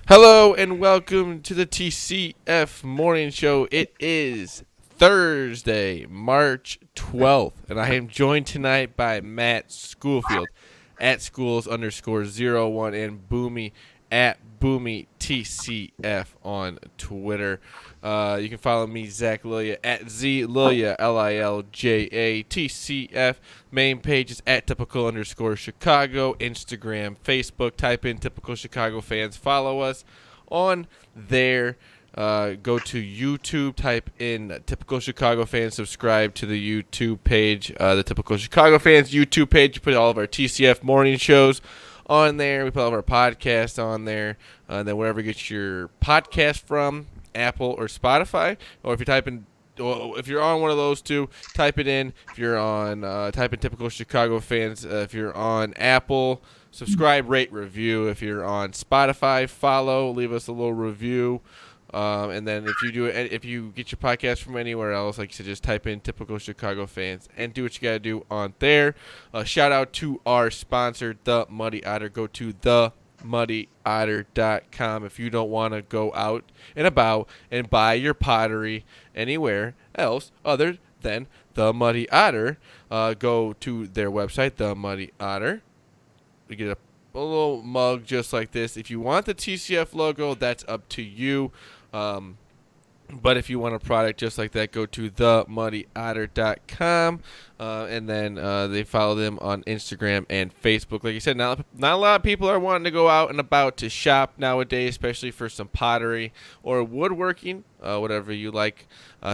Hello and welcome to the TCF Morning Show. It is Thursday, March 12th, and I am joined tonight by Matt Schoolfield at schools_01 and Boomy at Boomy TCF on Twitter. You can follow me, Zach Lilia, at ZLilja, LILJA, TCF. Main page is at typical_Chicago. Instagram, Facebook. Type in typical Chicago fans. Follow us on there. Go to YouTube, type in Typical Chicago Fans, subscribe to the YouTube page, the Typical Chicago Fans YouTube page. We put all of our TCF morning shows on there. We put all of our podcasts on there. Then wherever you get your podcast from, Apple or Spotify, or if you type in, well, if you're on one of those two, type it in. If you're on, type in Typical Chicago Fans. If you're on Apple, subscribe, rate, review. If you're on Spotify, follow, leave us a little review. And then if you get your podcast from anywhere else, like you said, just type in Typical Chicago Fans and do what you got to do on there. Shout out to our sponsor, The Muddy Otter. Go to themuddyotter.com if you don't want to go out and about and buy your pottery anywhere else other than The Muddy Otter. Go to their website, The Muddy Otter. You get a little mug just like this. If you want the TCF logo, that's up to you. But if you want a product just like that, go to themuddyotter.com. And then they follow them on Instagram and Facebook. Like you said, not a lot of people are wanting to go out and about to shop nowadays, especially for some pottery or woodworking, whatever you like.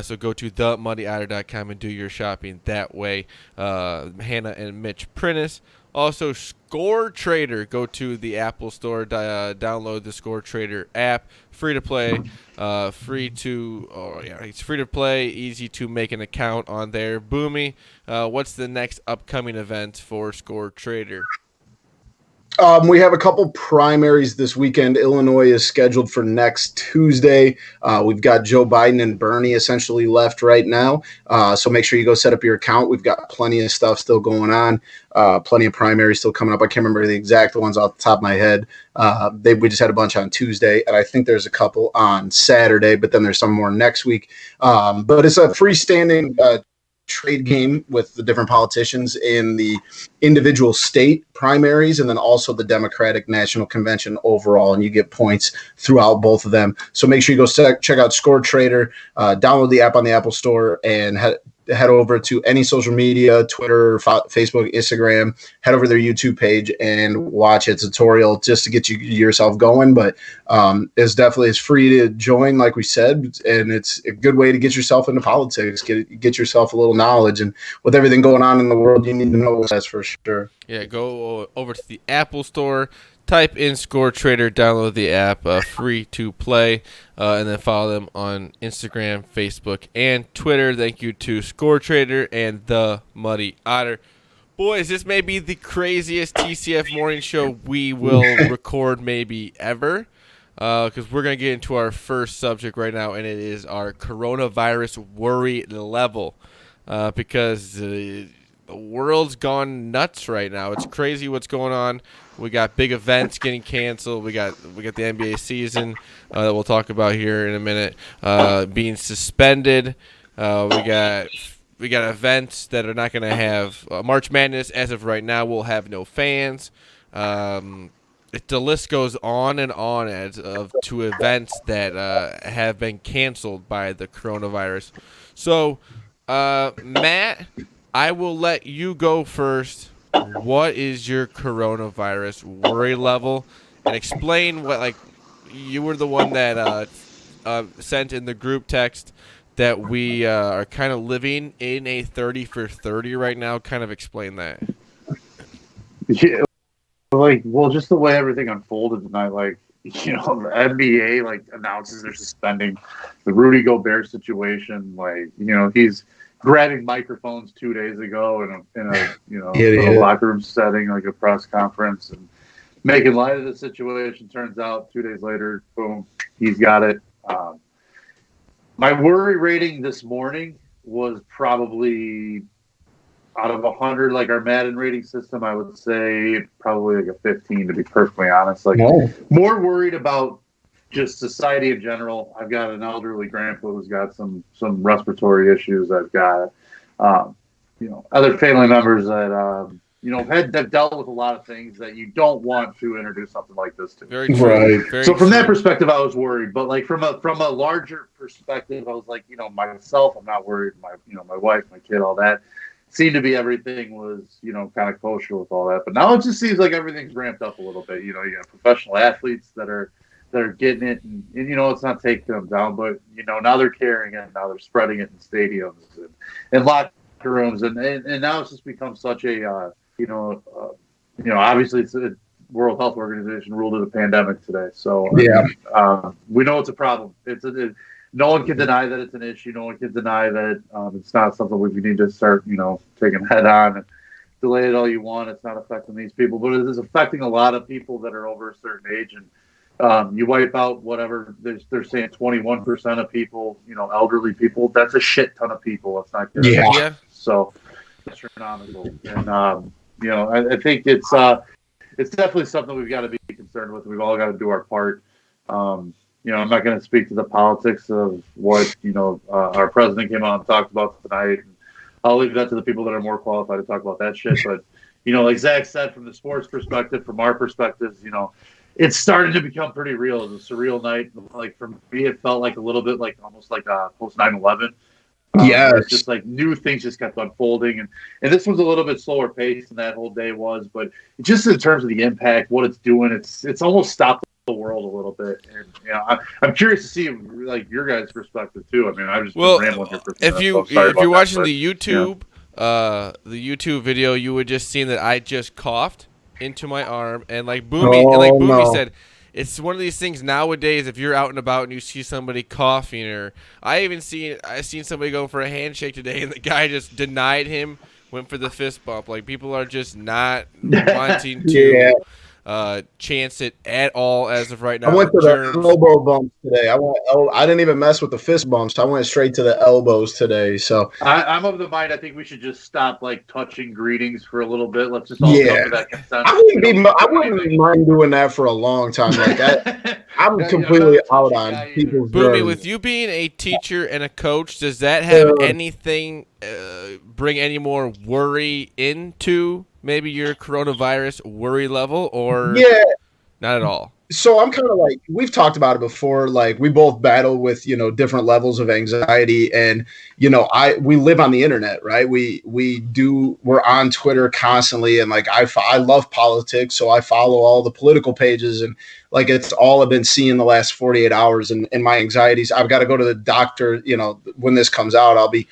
So go to themuddyotter.com and do your shopping that way. Hannah and Mitch Prentice. Also, Score Trader. Go to the Apple Store, download the Score Trader app. Free to play, it's free to play, easy to make an account on there. Boomy, what's the next upcoming event for Score Trader? We have a couple primaries this weekend. Illinois is scheduled for next Tuesday. We've got Joe Biden and Bernie essentially left right now. So make sure you go set up your account. We've got plenty of stuff still going on. Plenty of primaries still coming up. I can't remember the exact ones off the top of my head. We just had a bunch on Tuesday, and I think there's a couple on Saturday, but then there's some more next week. But it's a freestanding trade game with the different politicians in the individual state primaries and then also the Democratic National Convention overall, and you get points throughout both of them. So make sure you go check out Score Trader, download the app on the Apple Store, and head over to any social media, Twitter, Facebook, Instagram, head over to their YouTube page and watch a tutorial just to get yourself going. But it's free to join, like we said, and it's a good way to get yourself into politics, get yourself a little knowledge. And with everything going on in the world, you need to know that's for sure. Yeah, go over to the Apple Store, type in Score Trader, download the app, free to play, and then follow them on Instagram, Facebook, and Twitter. Thank you to Score Trader and The Muddy Otter. Boys, this may be the craziest TCF morning show we will record maybe ever, because we're going to get into our first subject right now, and it is our coronavirus worry level, because the world's gone nuts right now. It's crazy what's going on. We got big events getting canceled. We got the NBA season that we'll talk about here in a minute being suspended. We got events that are not going to have March Madness as of right now. Will have no fans. The list goes on and on to events that have been canceled by the coronavirus. So, Matt, I will let you go first. What is your coronavirus worry level? And explain what, you were the one that sent in the group text that we are kind of living in a 30 for 30 right now. Kind of explain that. Yeah, just the way everything unfolded tonight, the NBA announces they're suspending the Rudy Gobert situation. He's grabbing microphones 2 days ago in a locker room setting, like a press conference, and making light of the situation. Turns out 2 days later, boom, he's got it. My worry rating this morning was probably out of 100, like our Madden rating system, I would say probably like a 15, to be perfectly honest. More worried about just society in general. I've got an elderly grandpa who's got some respiratory issues. I've got other family members that have dealt with a lot of things that you don't want to introduce something like this to. Very true. Right. Very So from true. that perspective, I was worried. But like from a larger perspective, I was like, myself, I'm not worried. My wife, my kid, all that seemed to be everything was kind of kosher with all that. But now it just seems like everything's ramped up a little bit. You got professional athletes that are getting it, and it's not taking them down, but now they're carrying it, now they're spreading it in stadiums and locker rooms, and now it's just become such a obviously it's a World Health Organization ruled it a pandemic today, so we know it's a problem. No one can deny that it's an issue. No one can deny that it's not something we need to start taking head on and delay it all you want. It's not affecting these people, but it is affecting a lot of people that are over a certain age. And you wipe out whatever they're saying 21% of people, elderly people. That's a shit ton of people. It's not good. Yeah. So astronomical. And I think it's definitely something we've got to be concerned with. We've all got to do our part. I'm not going to speak to the politics of what our president came out and talked about tonight. I'll leave that to the people that are more qualified to talk about that shit. But like Zach said, from the sports perspective, from our perspectives, it's starting to become pretty real. It was a surreal night. Like for me, it felt like a little bit like almost like post 9/11. It's just like new things just kept unfolding, and this was a little bit slower paced than that whole day was. But just in terms of the impact, what it's doing, it's almost stopped the world a little bit. And I'm curious to see like your guys' perspective too. I mean, I've just been rambling here for if you're watching the YouTube video, you would just see that I just coughed into my arm, and like Boomy said, it's one of these things nowadays. If you're out and about and you see somebody coughing, or I seen somebody go for a handshake today, and the guy just denied him, went for the fist bump. Like people are just not wanting to chance it at all as of right now. I went to the elbow bumps today. I didn't even mess with the fist bumps. I went straight to the elbows today. So I'm of the mind. I think we should just stop like touching greetings for a little bit. Let's just all come to that consensus. I wouldn't mind doing that for a long time. Like I'm completely out on people's Boomy, with you being a teacher and a coach, does that have anything bring any more worry into maybe your coronavirus worry level, or not at all? So I'm kind of like, we've talked about it before. Like we both battle with, different levels of anxiety, and, we live on the internet, right? We're on Twitter constantly. And like, I love politics. So I follow all the political pages, and like, it's all I've been seeing the last 48 hours, and my anxieties. I've got to go to the doctor, when this comes out, I'll be,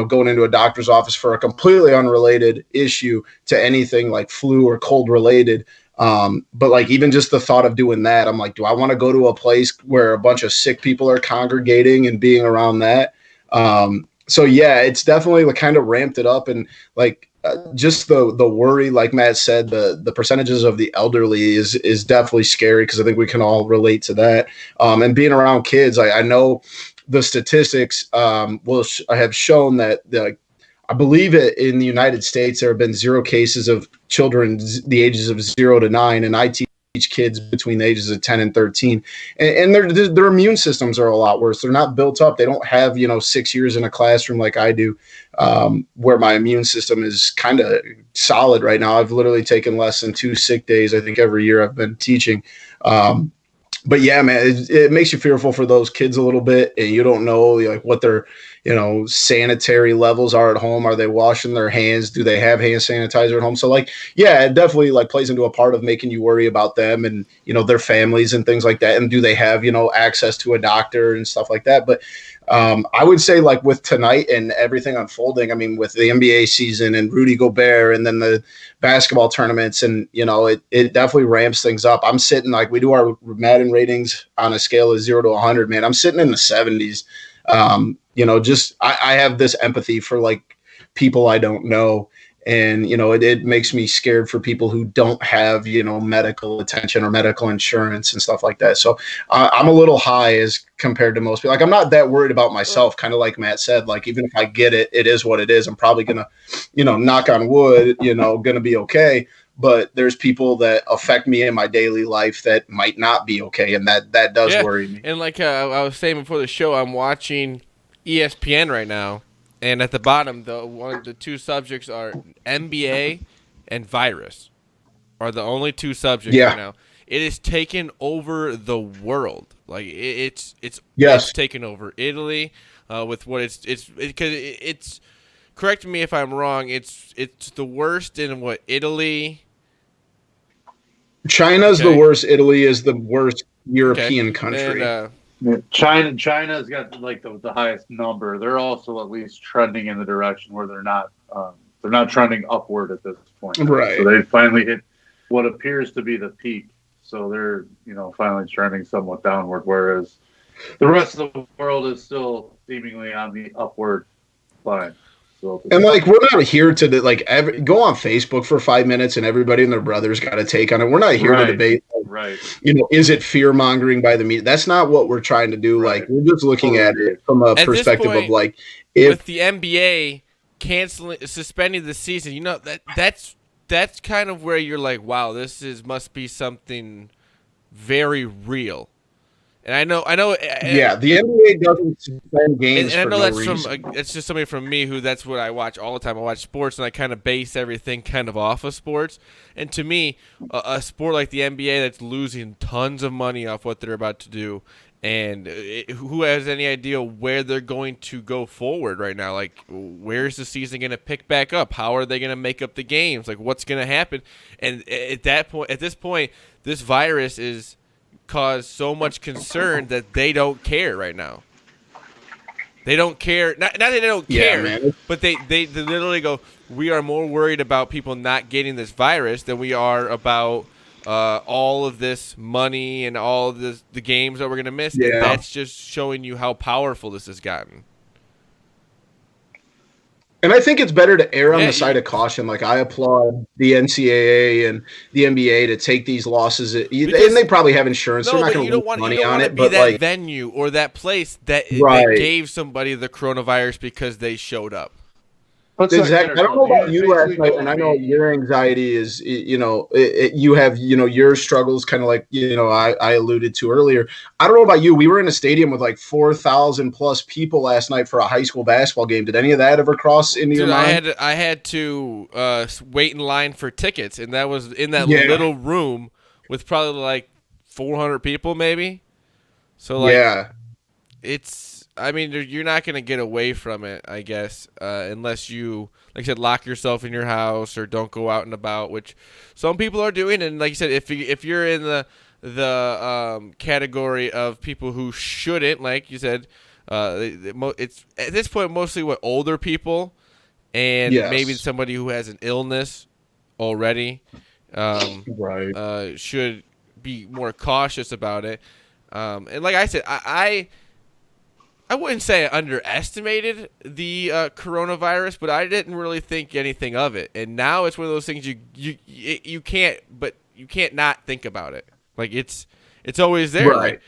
going into a doctor's office for a completely unrelated issue to anything like flu or cold related. But like even just the thought of doing that, I'm like, do I want to go to a place where a bunch of sick people are congregating and being around that? So yeah, it's definitely like kind of ramped it up, and like just the worry, like Matt said, the percentages of the elderly is definitely scary, because I think we can all relate to that. And being around kids, I know the statistics have shown that I believe in the United States, there have been 0 cases of children the ages of 0 to 9, and I teach kids between the ages of 10 and 13, and their immune systems are a lot worse. They're not built up. They don't have 6 years in a classroom like I do, where my immune system is kind of solid right now. I've literally taken less than 2 sick days, I think, every year I've been teaching. But yeah, man, it makes you fearful for those kids a little bit, and you don't know like what their sanitary levels are at home. Are they washing their hands? Do they have hand sanitizer at home? So like, yeah, it definitely like plays into a part of making you worry about them and their families and things like that. And do they have access to a doctor and stuff like that? But I would say like with tonight and everything unfolding, I mean, with the NBA season and Rudy Gobert and then the basketball tournaments, and it definitely ramps things up. I'm sitting, like, we do our Madden ratings on a scale of 0 to 100, man. I'm sitting in the 70s. I have this empathy for like people I don't know. And, it makes me scared for people who don't have, medical attention or medical insurance and stuff like that. So I'm a little high as compared to most people. Like, I'm not that worried about myself, kind of like Matt said. Like, even if I get it, it is what it is. I'm probably going to, knock on wood, going to be okay. but there's people that affect me in my daily life that might not be okay, and that does worry me. And like I was saying before the show, I'm watching ESPN right now, and at the bottom, the two subjects are NBA and virus are the only two subjects right now. It has taken over the world. Like it's taken over Italy with what it's. Correct me if I'm wrong. It's the worst in what Italy. China's the worst. Italy is the worst European country. And, China's got like the highest number. They're also at least trending in the direction where they're not trending upward at this point. Right. So they finally hit what appears to be the peak. So they're finally trending somewhat downward, whereas the rest of the world is still seemingly on the upward line. And like we're not here to go on Facebook for 5 minutes and everybody and their brother's got a take on it. We're not here to debate. Is it fear mongering by the media? That's not what we're trying to do. Right. Like we're just looking at it from a perspective of like with the NBA suspending the season. That's kind of where you're like, wow, must be something very real. And I know. Yeah, the NBA doesn't suspend games. And I know for that's no reason. it's just something from me that's what I watch all the time. I watch sports and I kind of base everything kind of off of sports. And to me, a sport like the NBA that's losing tons of money off what they're about to do, and who has any idea where they're going to go forward right now? Like, where's the season going to pick back up? How are they going to make up the games? Like, what's going to happen? And at this point, this virus is cause so much concern that they don't care right now. They don't care. Not that they don't care, man. But they literally go, we are more worried about people not getting this virus than we are about all of this money and all of the games that we're going to miss. Yeah. And that's just showing you how powerful this has gotten. And I think it's better to err on the side of caution. Like, I applaud the NCAA and the NBA to take these losses. And they probably have insurance. They're not going to lose money on it. But that venue or that place that gave somebody the coronavirus because they showed up. Exactly. I don't know about you last night, and I know your anxiety is, you have, your struggles, kind of like, I alluded to earlier. I don't know about you. We were in a stadium with like 4,000 plus people last night for a high school basketball game. Did any of that ever cross into your mind? I had to wait in line for tickets, and that was in that little room with probably like 400 people, maybe. So you're not going to get away from it, I guess, unless you, like I said, lock yourself in your house or don't go out and about, which some people are doing. And like you said, if you're in the category of people who shouldn't, like you said, it's at this point mostly older people and maybe somebody who has an illness already should be more cautious about it. And like I said, I wouldn't say I underestimated the coronavirus, but I didn't really think anything of it. And now it's one of those things you can't not think about it. Like it's always there. Right.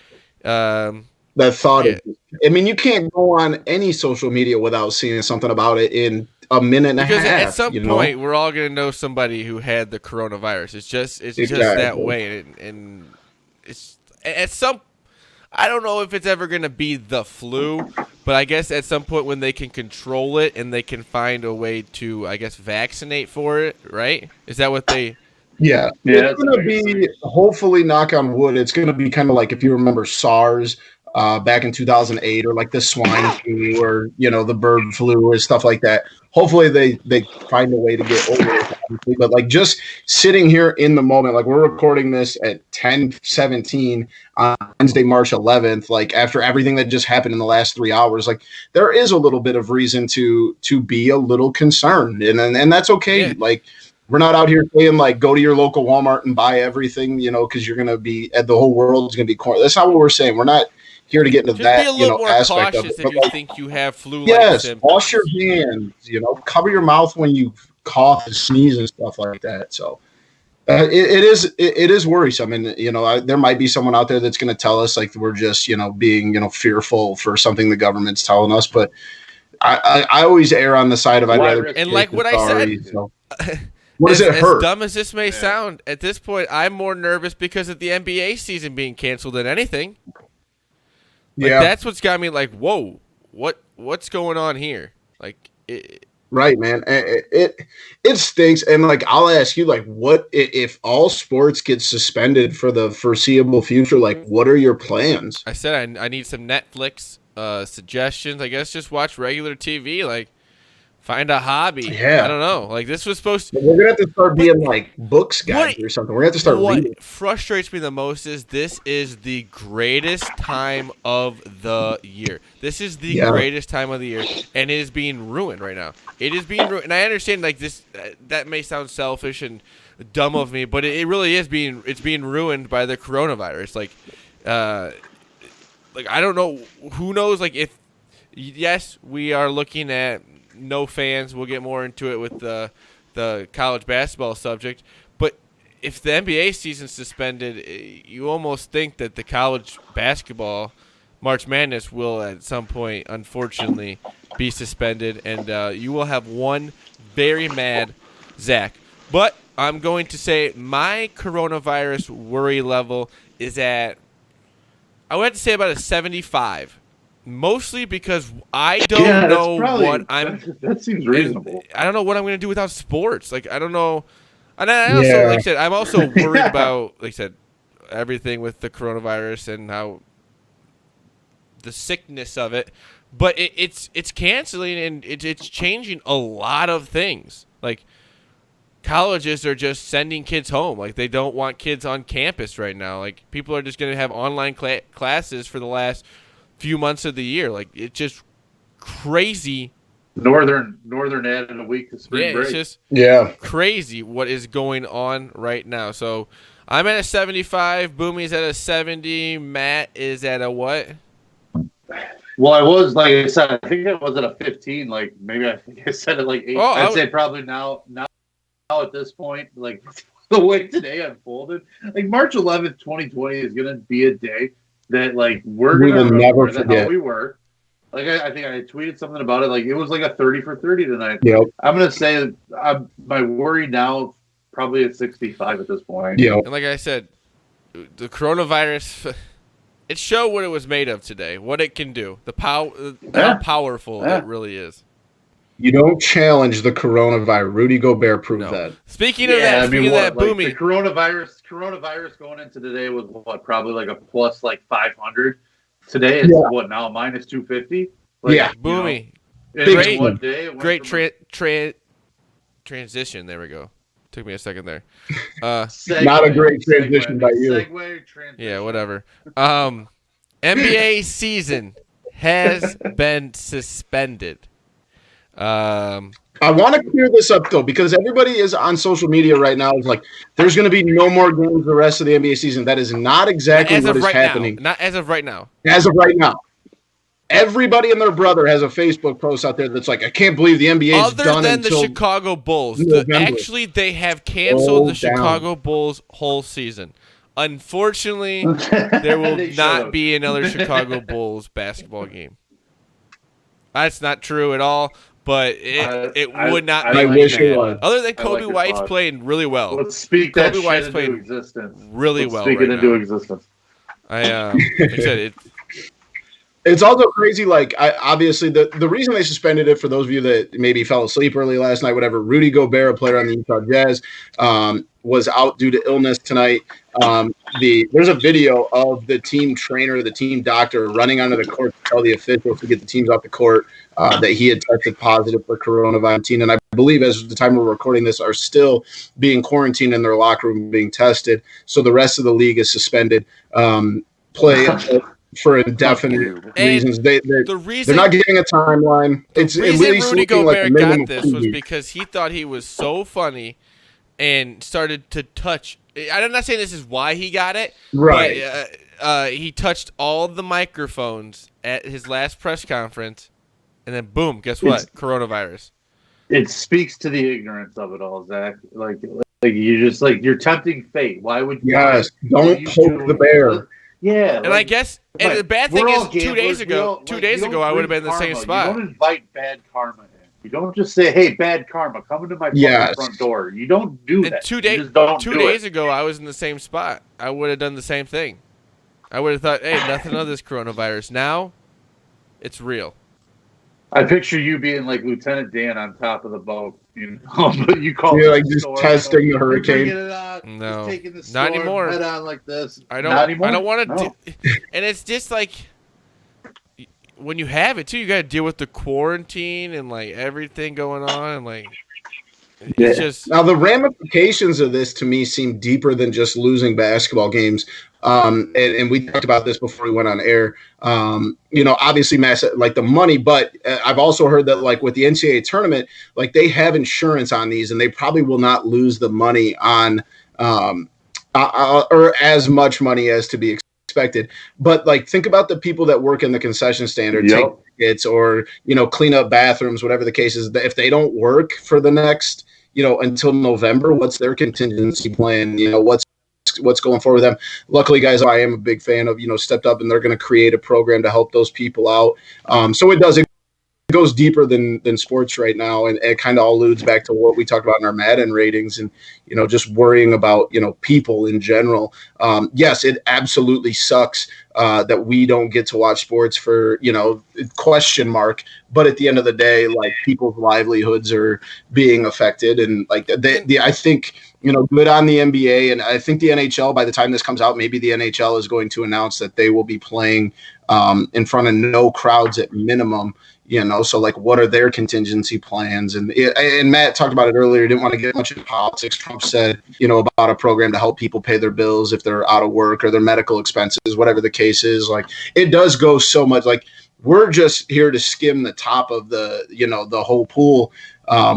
That thought is. I mean, you can't go on any social media without seeing something about it in a minute and a half. Because at some point, we're all going to know somebody who had the coronavirus. It's just that way, and it's at some. I don't know if it's ever going to be the flu, but I guess at some point when they can control it and they can find a way to, I guess, vaccinate for it, right? Is that what they... Yeah. It's going to be, hopefully, knock on wood, it's going to be kind of like if you remember SARS back in 2008 or like the swine flu or, the bird flu or stuff like that. Hopefully they find a way to get over it, obviously. But like just sitting here in the moment, like we're recording this at 10:17 on Wednesday, March 11th, like after everything that just happened in the last 3 hours, like there is a little bit of reason to be a little concerned. And that's okay. Yeah. Like we're not out here saying like go to your local Walmart and buy everything, because you're going to be the whole world is going to be quarantined. That's not what we're saying. We're not here to get into just be a little more aspect cautious of it. If you think you have flu-like symptoms. Wash your hands, cover your mouth when you cough and sneeze and stuff like that. So it is worrisome. And, there might be someone out there that's going to tell us like we're just, being, fearful for something the government's telling us. But I always err on the side of I'd rather. And like what I said, What does it As hurt? dumb as this may sound, at this point, I'm more nervous because of the NBA season being canceled than anything. Like, that's what's got me like, whoa, what's going on here? Like, right, man. It stinks. And like, I'll ask you, like, what if all sports get suspended for the foreseeable future? Like, what are your plans? I said I need some Netflix suggestions. I guess just watch regular TV. Like, find a hobby. Yeah. I don't know. Like, this was supposed to... We're going to have to start being like books guys or something. We're going to have to start reading. What frustrates me the most is this is the greatest time of the year. This is the greatest time of the year, and it is being ruined right now. It is being ruined. And I understand, like, this that may sound selfish and dumb of me, but it really is being ruined by the coronavirus. Like, I don't know. Who knows, like, if... Yes, we are looking at no fans. We'll get more into it with the college basketball subject. But if the NBA season's suspended, you almost think that the college basketball March Madness will at some point, unfortunately, be suspended, and you will have one very mad Zach. But I'm going to say my coronavirus worry level is at, I would have to say, about a 75. Mostly because I don't know what I'm... That seems reasonable. I don't know what I'm going to do without sports. Like, I don't know. And I also, like I said, I'm also worried about, like I said, everything with the coronavirus and how the sickness of it. But it's canceling and it's changing a lot of things. Like, colleges are just sending kids home. Like, they don't want kids on campus right now. Like, people are just going to have online classes for the last few months of the year. Like, it's just crazy. Northern added a week to spring break. It's just crazy what is going on right now. So I'm at a 75. Boomy's at a 70. Matt is at a what? Well, I was, like I said, I think it was at a 15. Like, maybe I think I said it like 8. I'd say probably now at this point, like, the way today unfolded, like March 11th, 2020 is going to be a day that, like, we're going to never forget how we were. Like, I think I tweeted something about it. Like, it was like a 30 for 30 tonight. Yep. I'm going to say my worry now probably at 65 at this point. Yep. And like I said, the coronavirus, it showed what it was made of today, what it can do, how powerful it really is. You don't challenge the coronavirus. Rudy Gobert proved that. Speaking of that, Boomy. The coronavirus going into today was probably like a plus like 500. Today it's what now, minus 250? Like, Boomy. Great transition. There we go. Took me a second there. Not a great transition by you. Transition. Yeah, whatever. NBA season has been suspended. I want to clear this up, though, because everybody is on social media right now. Is like, there's going to be no more games the rest of the NBA season. That is not exactly what is happening. Not as of right now. As of right now. Everybody and their brother has a Facebook post out there that's like, I can't believe the NBA is done than until the Chicago Bulls. Actually, they have canceled the Chicago Bulls whole season. Unfortunately, there will not be another Chicago Bulls basketball game. That's not true at all. But it would not be. I wish it was. Other than Kobe White's playing really well. Let's speak Kobe that White's shit playing into existence. really well. Speak right it into now. existence. Like I said, it's also crazy. Like, obviously, the reason they suspended it, for those of you that maybe fell asleep early last night, whatever, Rudy Gobert, a player on the Utah Jazz, was out due to illness tonight. There's a video of the team trainer, the team doctor, running onto the court to tell the officials to get the teams off the court that he had tested positive for coronavirus. And I believe, as of the time we're recording this, are still being quarantined in their locker room, being tested. So the rest of the league is suspended. Play for indefinite reasons. They're not giving a timeline. The reason Rudy Gobert got this was because he thought he was so funny and started to touch. I'm not saying this is why he got it, right? But he touched all the microphones at his last press conference, and then boom, guess what? Coronavirus. It speaks to the ignorance of it all, Zach. Like you just you're tempting fate. Why would you? Yes, don't poke the bear. Yeah, and I guess, and the bad thing is, 2 days ago, I would have been in the same spot. You don't invite bad karma in. You don't just say, "Hey, bad karma, come into my fucking front door." You don't do And that. 2 You days just don't 2 do days it. ago, I was in the same spot. I would have done the same thing. I would have thought, hey, nothing of this coronavirus. Now, it's real. I picture you being like Lieutenant Dan on top of the boat. You know, but you call You're it like a just storm. testing the You're hurricane. bringing it on. No, Just taking the not storm anymore. head on like this. I Not anymore. I don't want to. No. And it's just like when you have it too, you got to deal with the quarantine and like everything going on, and like it's just. Now, the ramifications of this to me seem deeper than just losing basketball games. And we talked about this before we went on air. Obviously, like the money, but I've also heard that like with the NCAA tournament, like they have insurance on these, and they probably will not lose the money on or as much money as to be expected. But like, think about the people that work in the concession stand or take tickets or clean up bathrooms, whatever the case is. If they don't work for the next until November, what's their contingency plan? What's going forward with them. Luckily, guys, I am a big fan of stepped up, and they're going to create a program to help those people out. So it goes deeper than sports right now, and it kind of alludes back to what we talked about in our Madden ratings, and just worrying about people in general. Yes, it absolutely sucks that we don't get to watch sports for question mark, but at the end of the day, like, people's livelihoods are being affected, and like I think good on the NBA, and I think the NHL, by the time this comes out, maybe the NHL is going to announce that they will be playing in front of no crowds at minimum. So like, what are their contingency plans? And Matt talked about it earlier. He didn't want to get much into politics. Trump said, about a program to help people pay their bills if they're out of work or their medical expenses, whatever the case is. Like, it does go so much. Like, we're just here to skim the top of the whole pool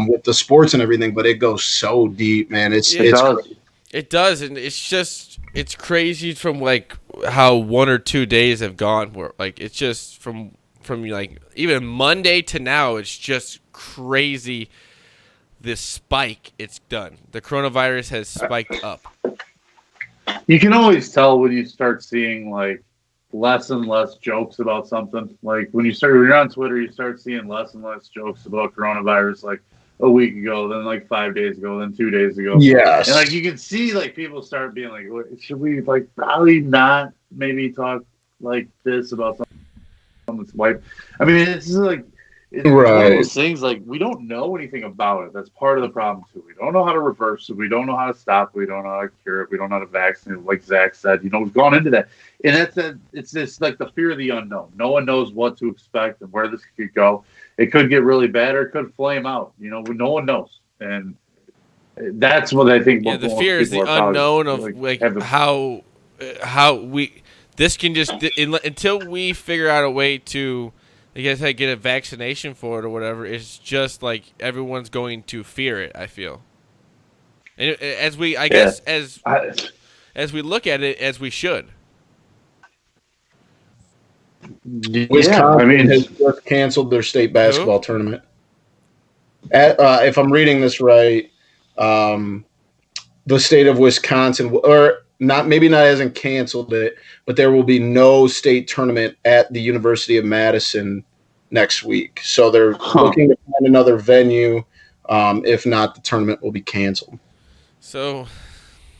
with the sports and everything, but it goes so deep, man. It does, and it's crazy from like how 1 or 2 days have gone. Where like it's just from like even Monday to now, it's just crazy. This spike it's done. The coronavirus has spiked up. You can always tell when you start seeing like less and less jokes about something. Like when you're on Twitter, you start seeing less and less jokes about coronavirus. Like a week ago, then like 5 days ago, then 2 days ago. Yes. And like you can see like people start being like, should we like probably not maybe talk like this about someone's wife? I mean, it's like it's one of those things, like, we don't know anything about it. That's part of the problem too. We don't know how to reverse it. We don't know how to stop it. We don't know how to cure it. We don't know how to vaccinate it. Like Zach said, we've gone into that. And it's just like the fear of the unknown. No one knows what to expect and where this could go. It could get really bad or it could flame out. No one knows. And that's what I think. Yeah, the fear is the unknown of like how we this can just until we figure out a way to, I guess, get a vaccination for it or whatever. It's just like everyone's going to fear it. I feel, and as we look at it, as we should. Wisconsin has just canceled their state basketball tournament. If I'm reading this right, the state of Wisconsin, or maybe not hasn't canceled it, but there will be no state tournament at the University of Madison next week. So they're looking to find another venue. If not, the tournament will be canceled. So,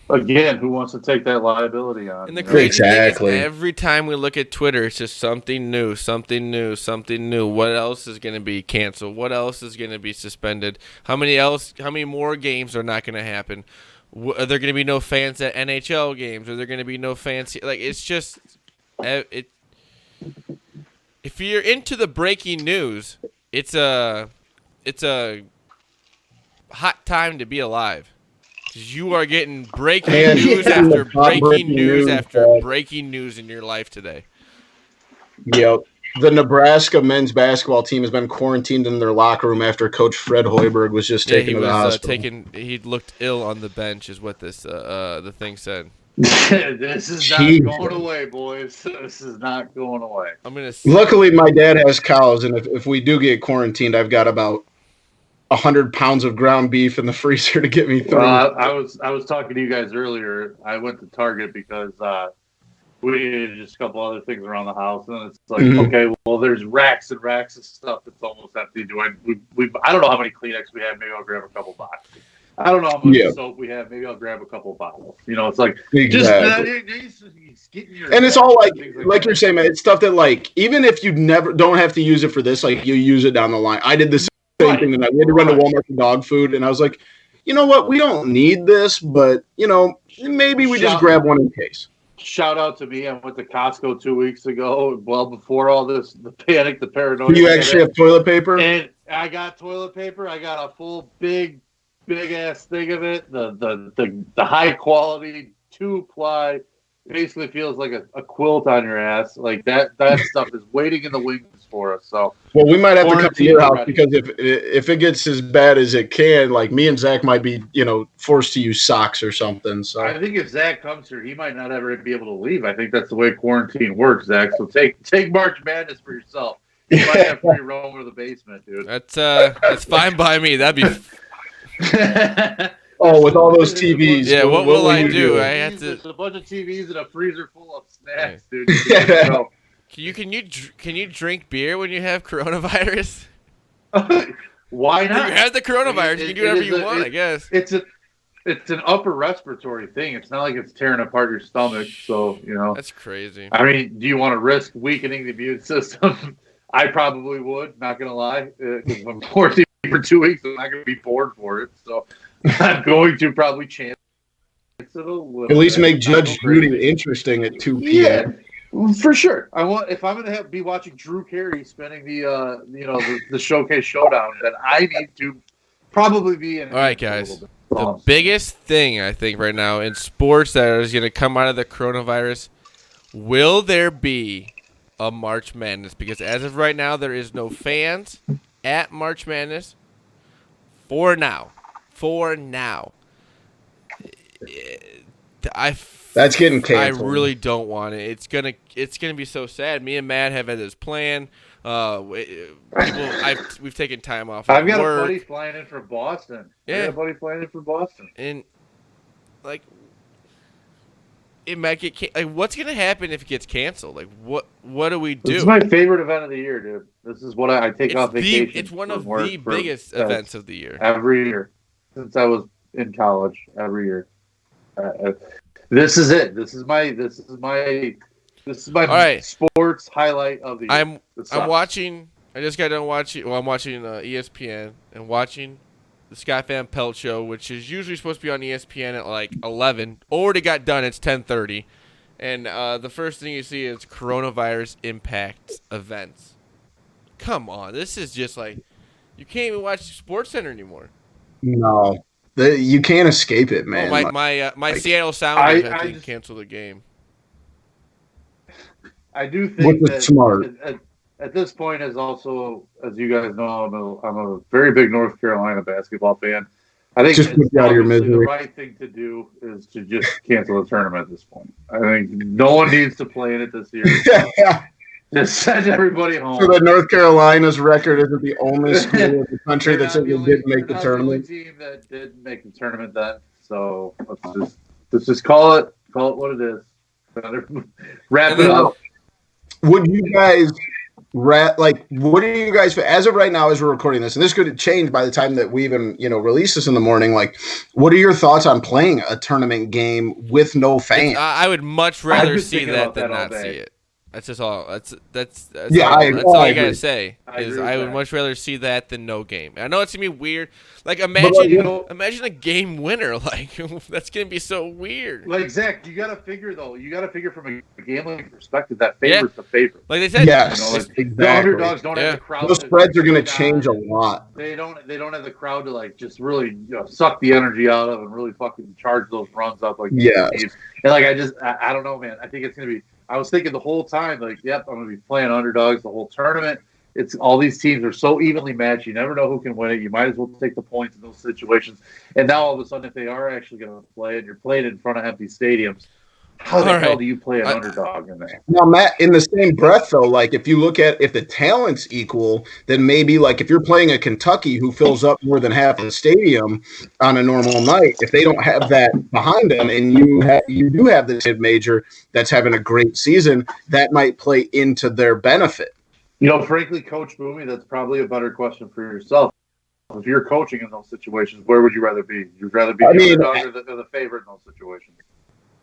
again, who wants to take that liability on? And the crazy thing is, every time we look at Twitter, it's just something new, something new, something new. What else is going to be canceled? What else is going to be suspended? How many more games are not going to happen? Are there going to be no fans at NHL games? Are there going to be no fans? Like, it's just if you're into the breaking news, it's a hot time to be alive. You are getting breaking news after breaking news after breaking news in your life today. Yep. The Nebraska men's basketball team has been quarantined in their locker room after Coach Fred Hoiberg was just taken to the hospital. He looked ill on the bench, is what this the thing said. This is not going away, boys. This is not going away. Luckily, my dad has cows, and if we do get quarantined, I've got about 100 pounds of ground beef in the freezer to get me through. I was talking to you guys earlier. I went to Target because we just a couple other things around the house, and it's like, okay, well, there's racks and racks of stuff that's almost empty. I don't know how many Kleenex we have. Maybe I'll grab a couple boxes. I don't know how much soap we have. Maybe I'll grab a couple bottles. It's like exactly. And it's all like you're saying, man. It's stuff that like even if you never don't have to use it for this, like you use it down the line. I did the same thing tonight. We had to run to Walmart for dog food, and I was like, you know what? We don't need this, but maybe we just grab one in case. Shout out to me. I went to Costco 2 weeks ago, well before all this, the panic, the paranoia. You actually have toilet paper? And I got toilet paper. I got a full big ass thing of it. The high quality 2-ply basically feels like a quilt on your ass. Like that stuff is waiting in the wings for us. So we might have to come to your house because if it gets as bad as it can, like me and Zach might be forced to use socks or something. So I think if Zach comes here, he might not ever be able to leave. I think that's the way quarantine works, Zach. So take March Madness for yourself. You might have free roam to the basement, dude. That's fine by me. That'd be. Oh, with all those TVs. Yeah, what will I do? I have to. There's a bunch of TVs and a freezer full of snacks, dude. Can you drink beer when you have coronavirus? Why not? You have the coronavirus. You can do whatever you want, I guess. It's an upper respiratory thing. It's not like it's tearing apart your stomach. So That's crazy. I mean, do you want to risk weakening the immune system? I probably would. Not gonna lie, because I'm quarantined for 2 weeks. I'm not gonna be bored for it. So I'm going to probably chance it a little. At least make Judge Judy interesting at 2 p.m. Yeah, for sure. If I'm going to be watching Drew Carey spending the Showcase Showdown, then I need to probably be in. All right, guys. The biggest thing I think right now in sports that is going to come out of the coronavirus, will there be a March Madness? Because as of right now, there is no fans at March Madness for now. That's getting canceled. I really don't want it. It's gonna be so sad. Me and Matt have had this plan. We've taken time off. I've got a buddy flying in from Boston. Yeah, And like, it might get. Like, what's gonna happen if it gets canceled? Like, what do we do? This is my favorite event of the year, dude. This is what I take off vacation. It's one of the biggest events of the year. Every year since I was in college. Every year. This is it. This is my right. Sports highlight of the year. I'm watching. I just got done watching. Well, I'm watching ESPN and watching the Scott Van Pelt show, which is usually supposed to be on ESPN at like 11. Already got done. It's 10:30, and the first thing you see is coronavirus impact events. Come on, this is just like you can't even watch SportsCenter anymore. No. You can't escape it, man. Oh, my Seattle Sounders had to cancel the game. I do think that smart. At this point, as you guys know, I'm a very big North Carolina basketball fan. I think just put you out of your misery. The right thing to do is to just cancel the tournament at this point. I think no one needs to play in it this year. Just send everybody home. So that North Carolina's record isn't the only school in the country that said they didn't make the tournament. The only team that did make the tournament then. So let's just call it what it is. Wrap it up. Would you guys what are you guys, as of right now as we're recording this, and this could change by the time that we even release this in the morning, like what are your thoughts on playing a tournament game with no fans? I would much rather see that than not see it. That's just all. That's all you gotta say. I would much rather see that than no game. I know it's gonna be weird. Like imagine a game winner. Like that's gonna be so weird. Like Zach, you gotta figure from a gambling perspective that favors the favorite. Like they said, yes, exactly. The underdogs don't have the crowd. Those spreads are gonna change a lot. They don't have the crowd to like just really suck the energy out of and really fucking charge those runs up like and like I don't know, man. I think it's gonna be. I was thinking the whole time, like, yep, I'm going to be playing underdogs the whole tournament. It's all these teams are so evenly matched. You never know who can win it. You might as well take the points in those situations. And now all of a sudden, if they are actually going to play it, you're playing in front of empty stadiums. How the All hell right. do you play an underdog in there? Now, Matt, in the same breath, though, like if you look at if the talent's equal, then maybe like if you're playing a Kentucky who fills up more than half the stadium on a normal night, if they don't have that behind them, and you do have this mid major that's having a great season, that might play into their benefit. Frankly, Coach Boomy, that's probably a better question for yourself. If you're coaching in those situations, where would you rather be? You'd rather be the underdog or the favorite in those situations?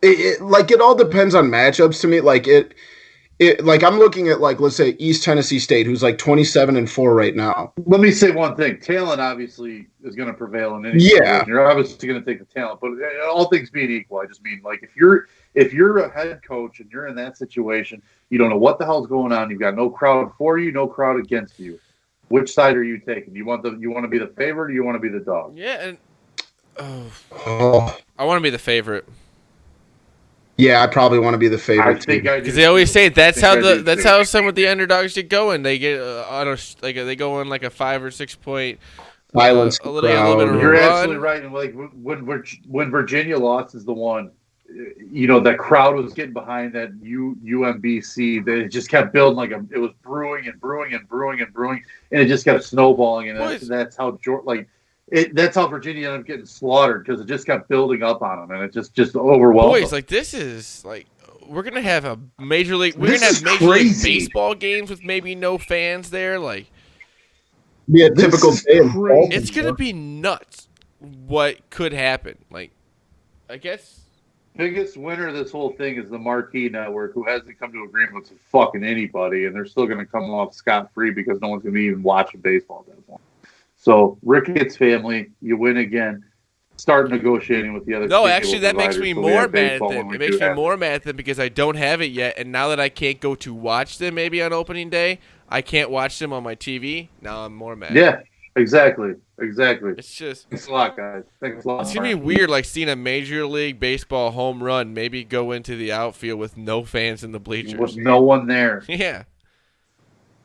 It all depends on matchups to me. Like I'm looking at like let's say East Tennessee State, who's like 27-4 right now. Let me say one thing: talent obviously is going to prevail in any situation. You're obviously going to take the talent, but all things being equal, I just mean like if you're a head coach and you're in that situation, you don't know what the hell's going on. You've got no crowd for you, no crowd against you. Which side are you taking? You want to be the favorite, or you want to be the dog? Yeah, and I want to be the favorite. Yeah, I probably want to be the favorite too. Because they always say that's how some of the underdogs get going. They get they go on like a 5 or 6 point violence. A little bit of a You're run. absolutely right. And like when Virginia lost is the one, that crowd was getting behind that UMBC. They just kept building it was brewing and brewing and brewing and brewing, and it just kept snowballing. And that's how that's how Virginia ended up getting slaughtered because it just kept building up on them, and it just overwhelmed Boys, them. like this is like we're gonna have a major league. We're gonna have major league baseball games with maybe no fans there. Like, be a typical day. It's gonna be nuts. What could happen? Like, I guess biggest winner of this whole thing is the Marquee Network, who hasn't come to agreement with fucking anybody, and they're still going to come off scot-free because no one's going to be even watching baseball at that point. So Ricketts family, you win again. Start negotiating with the other. No, actually, that makes me more mad at them. It makes me more mad at them because I don't have it yet, and now that I can't go to watch them maybe on opening day, I can't watch them on my TV. Now I'm more mad. Yeah, exactly. It's just thanks a lot, guys. Thanks a lot. It's gonna be weird, like seeing a Major League Baseball home run maybe go into the outfield with no fans in the bleachers, with no one there. Yeah.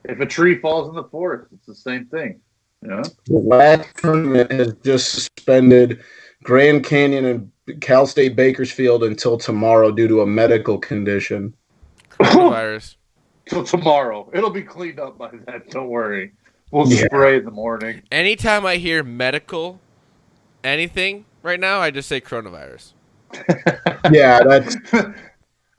If a tree falls in the forest, it's the same thing. Yeah. The last tournament has just suspended Grand Canyon and Cal State Bakersfield until tomorrow due to a medical condition. Coronavirus. Till tomorrow. It'll be cleaned up by then. Don't worry. We'll spray in the morning. Anytime I hear medical anything right now, I just say coronavirus. Yeah, that's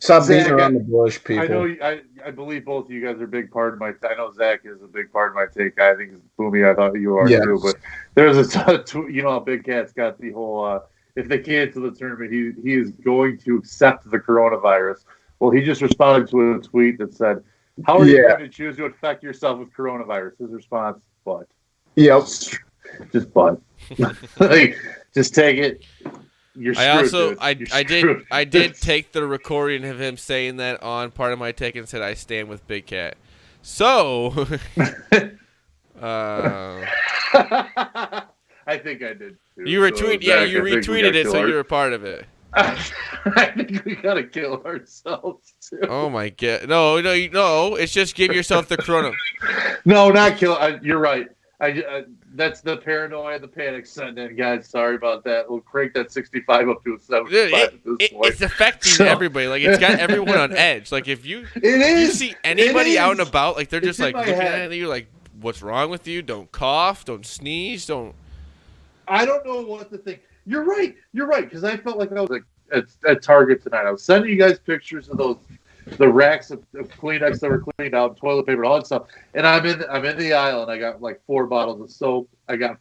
stop beating around the bush, people. I know. I believe both of you guys are a big part of my. I know Zach is a big part of my take. I think it's Boomy. I thought you are too. But there's how Big Cat's got the whole. If they cancel the tournament, he is going to accept the coronavirus. Well, he just responded to a tweet that said, "How are you going to choose to infect yourself with coronavirus?" His response, "But." Yep. Just but. Just take it. You're screwed, I did take the recording of him saying that on part of my take and said I stand with Big Cat. So I think I did too. You retweeted you retweeted it, so you were part of it. I think we gotta kill ourselves too. Oh my god! No! It's just give yourself the corona. No, not kill. You're right. That's the paranoia, the panic setting in, guys. Sorry about that. We'll crank that 65 up to a 75 at this point. It's affecting everybody. Like, it's got everyone on edge. Like, if you see anybody out and about, like, they're just like looking at you like, "What's wrong with you? Don't cough. Don't sneeze. Don't." I don't know what to think. You're right. Because I felt like I was at Target tonight. I was sending you guys pictures of the racks of Kleenex that were cleaned out, toilet paper, all that stuff. And I'm in the aisle, and I got like 4 bottles of soap. I got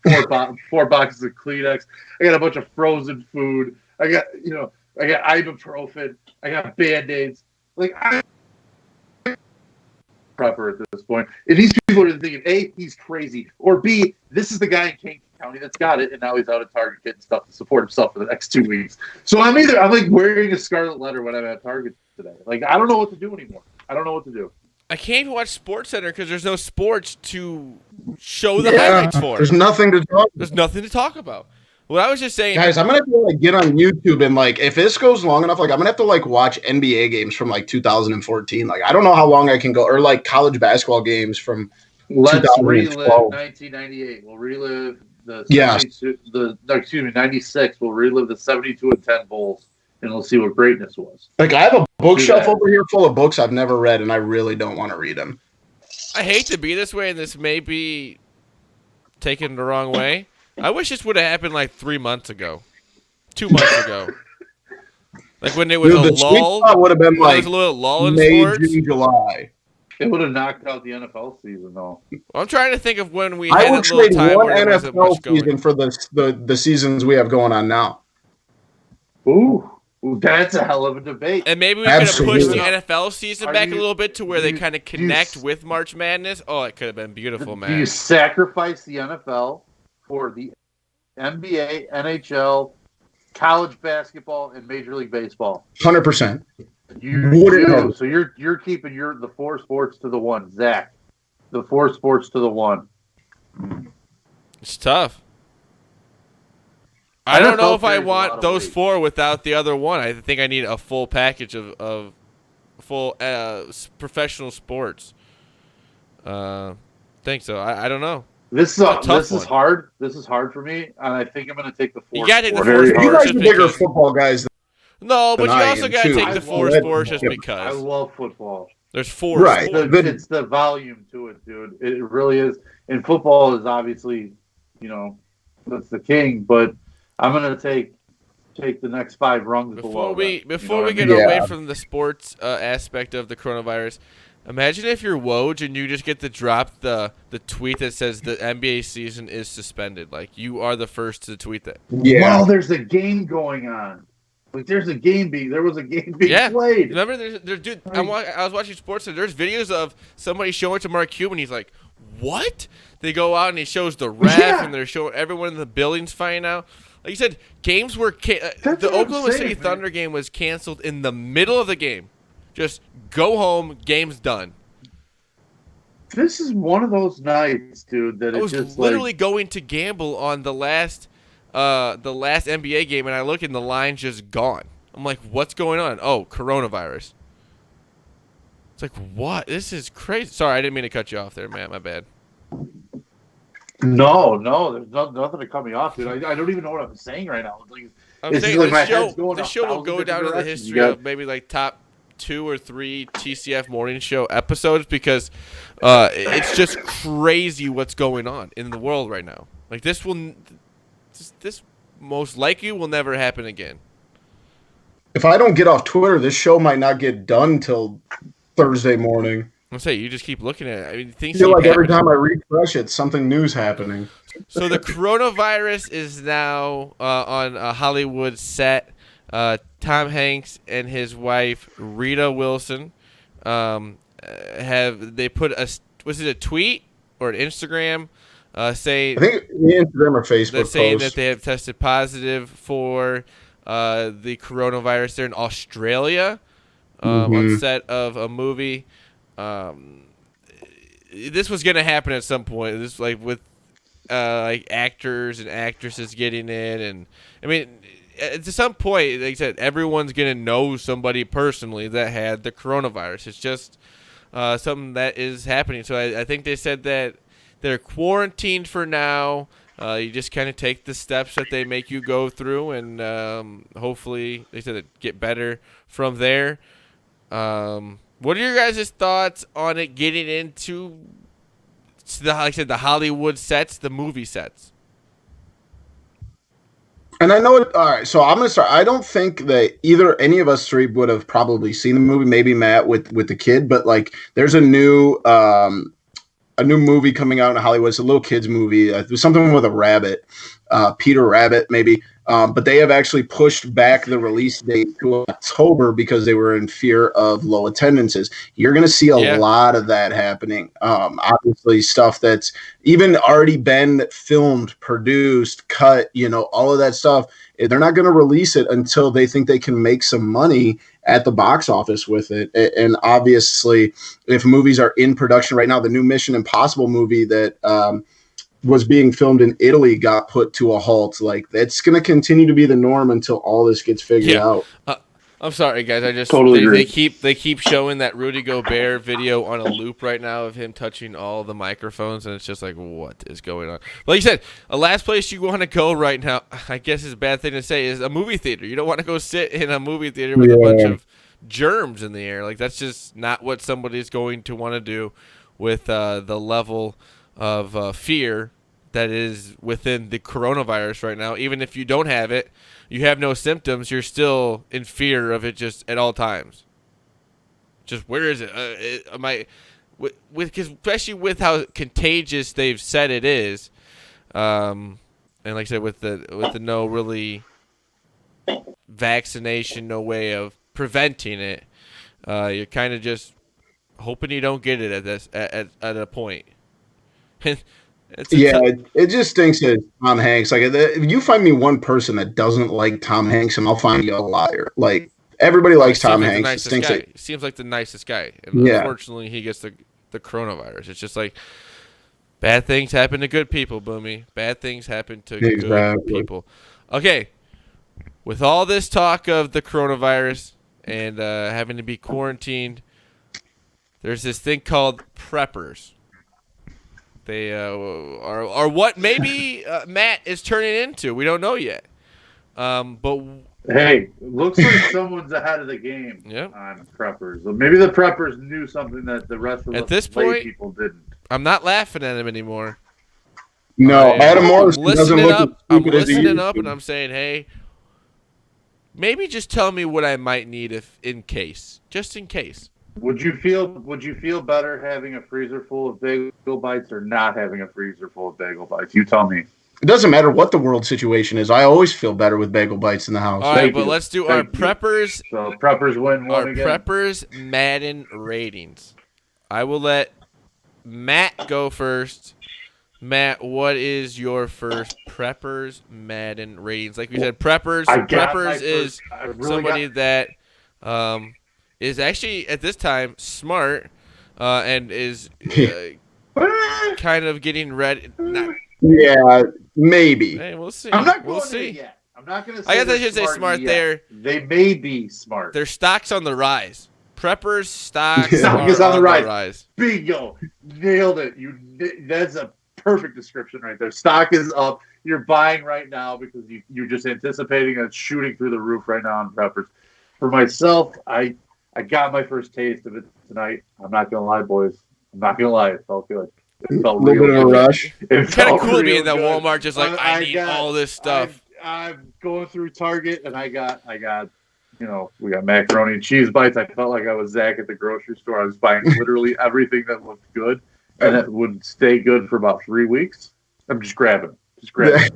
4 boxes of Kleenex. I got a bunch of frozen food. I got ibuprofen. I got Band-Aids. Like, I'm proper at this point. And these people are thinking, A, he's crazy, or B, this is the guy in King County that's got it, and now he's out at Target getting stuff to support himself for the next 2 weeks. So I'm like wearing a scarlet letter when I'm at Target today. Like, I don't know what to do anymore. I don't know what to do. I can't even watch SportsCenter because there's no sports to show the highlights for. There's nothing to talk. There's nothing to talk about. Well, I was just saying, guys, I'm gonna have to get on YouTube and if this goes long enough, I'm gonna have to watch NBA games from 2014. I don't know how long I can go, or college basketball games from. Let's relive 1998. We'll relive the 96. We'll relive the 72-10 Bulls and let's see what greatness was. Like, I have a bookshelf over here full of books I've never read, and I really don't want to read them. I hate to be this way, and this may be taken the wrong way. I wish this would have happened like 3 months ago, 2 months ago. Like when it was Dude, a the sweet lull. spot would have been When like there was a little lull in May, sports. June, July. It would have knocked out the NFL season, though. I'm trying to think of when we I had would a little trade time one where there wasn't NFL much going. season for the seasons we have going on now. Ooh, that's a hell of a debate. And maybe we could have pushed Absolutely. the NFL season back a little bit to where they kind of connect with March Madness. Oh, it could have been beautiful, man. Do you sacrifice the NFL for the NBA, NHL, college basketball, and Major League Baseball? 100%. You Wouldn't do. have. So you're keeping the 4 sports to the 1, Zach. The 4 sports to the 1. It's tough. I don't know NFL if I carries a lot want of those weight. 4 without the other one. I think I need a full package of full professional sports. Think so. I don't know. This tough is one. hard. This is hard for me, and I think I'm going to take the 4. You gotta take the sports. 4 sports. You guys just are bigger because- football guys. No, but you I also am, got to too. take I the 4 love sports just it. I because. love football. There's 4 Right. sports. It's the volume to it, dude. It really is. And football is obviously, that's the king. But I'm gonna take the next 5 rungs Before below we that. get Yeah. away from the sports aspect of the coronavirus, imagine if you're Woj and you just get to drop the tweet that says the NBA season is suspended. Like, you are the first to tweet that. Yeah. Well, there's a game going on. Like there was a game being played. Remember, dude. I was watching sports, and there's videos of somebody showing it to Mark Cuban. He's like, "What?" They go out and he shows the ref, Yeah. and they're showing everyone in the buildings fighting out. Like you said, games were the what I'm Oklahoma saying, City man. Thunder game was canceled in the middle of the game. Just go home, game's done. This is one of those nights, dude. That I it's was just literally going to gamble on the last NBA game, and I look and the line's just gone. I'm like, what's going on? Oh, coronavirus. It's like, what? This is crazy. Sorry, I didn't mean to cut you off there, Matt. My bad. No, there's nothing to cut me off, dude. I don't even know what I'm saying right now. It's like, I'm it's saying just like my this show, head's going this a show will thousand go different down in the directions. history of maybe like top 2 or 3 TCF morning show episodes because it's just crazy what's going on in the world right now. Like this most likely will never happen again. If I don't get off Twitter, this show might not get done till Thursday morning. I'm saying you just keep looking at it. I mean, things I feel keep like every happening. time I refresh it, something new's happening. So the coronavirus is now on a Hollywood set. Tom Hanks and his wife Rita Wilson they put was it a tweet or an Instagram saying I think the Instagram or Facebook they're saying post. that they have tested positive for the coronavirus. They're in Australia on set of a movie. This was gonna happen at some point. This like with like actors and actresses getting in, and I mean, to some point, like I said, everyone's gonna know somebody personally that had the coronavirus. It's just something that is happening. So I think they said that they're quarantined for now. You just kind of take the steps that they make you go through, and hopefully, they said it get better from there. What are your guys' thoughts on it getting into, like I said, the Hollywood sets, the movie sets? And I know it. All right, so I'm gonna start. I don't think that any of us 3 would have probably seen the movie. Maybe Matt with the kid, but like, there's a new movie coming out in Hollywood. It's a little kids movie. It was something with a rabbit, Peter Rabbit, maybe. But they have actually pushed back the release date to October because they were in fear of low attendances. You're going to see a lot of that happening. Obviously, stuff that's even already been filmed, produced, cut, all of that stuff. They're not going to release it until they think they can make some money at the box office with it. And obviously, if movies are in production right now, the new Mission Impossible movie that was being filmed in Italy got put to a halt. Like, that's going to continue to be the norm until all this gets figured out. I'm sorry, guys. I just Totally agree. they keep showing that Rudy Gobert video on a loop right now of him touching all the microphones, and it's just like, what is going on? Like you said, a last place you want to go right now, I guess is a bad thing to say, is a movie theater. You don't want to go sit in a movie theater with a bunch of germs in the air. Like, that's just not what somebody's going to want to do with the level of fear that is within the coronavirus right now. Even if you don't have it, you have no symptoms, you're still in fear of it just at all times. Just where is it? Am I, cause especially with how contagious they've said it is, and like I said, with the no really vaccination, no way of preventing it, you're kind of just hoping you don't get it at a point. It just stinks that Tom Hanks. Like, if you find me one person that doesn't like Tom Hanks, and I'll find you a liar. Like, everybody likes Tom Hanks. It stinks. He seems like the nicest guy, and unfortunately, he gets the coronavirus. It's just like bad things happen to good people, Boomy. Bad things happen to good people. Okay, with all this talk of the coronavirus and having to be quarantined, there's this thing called preppers. They are what maybe Matt is turning into. We don't know yet. But hey, looks like someone's ahead of the game on preppers. Well, maybe the preppers knew something that the rest of us lay people didn't. I'm not laughing at him anymore. No, Adam Morrison doesn't look as I'm stupid as he listening used up, to. and I'm saying, hey, maybe just tell me what I might need just in case. Would you feel better having a freezer full of bagel bites or not having a freezer full of bagel bites? You tell me. It doesn't matter what the world situation is. I always feel better with bagel bites in the house. All right, but let's do our preppers. So preppers win one again. Our preppers Madden ratings. I will let Matt go first. Matt, what is your first preppers Madden ratings? Like we said, preppers is somebody that is actually at this time smart and is kind of getting ready. Yeah, maybe. Hey, we'll see. I'm not going we'll see. yet. I'm not going to say I guess I should say smart there. They may be smart. Their stock's on the rise. Preppers stocks are on the rise. Bingo. Nailed it. That's a perfect description right there. Stock is up. You're buying right now because you're just anticipating it shooting through the roof right now on preppers. For myself, I got my first taste of it tonight. I'm not going to lie, boys. I'm not going to lie. It felt good. It felt a little bit of a rush. It's kind of cool being that Walmart just like, I need all this stuff. I'm going through Target and I got, we got macaroni and cheese bites. I felt like I was Zach at the grocery store. I was buying literally everything that looked good and it would stay good for about 3 weeks. I'm just grabbing it.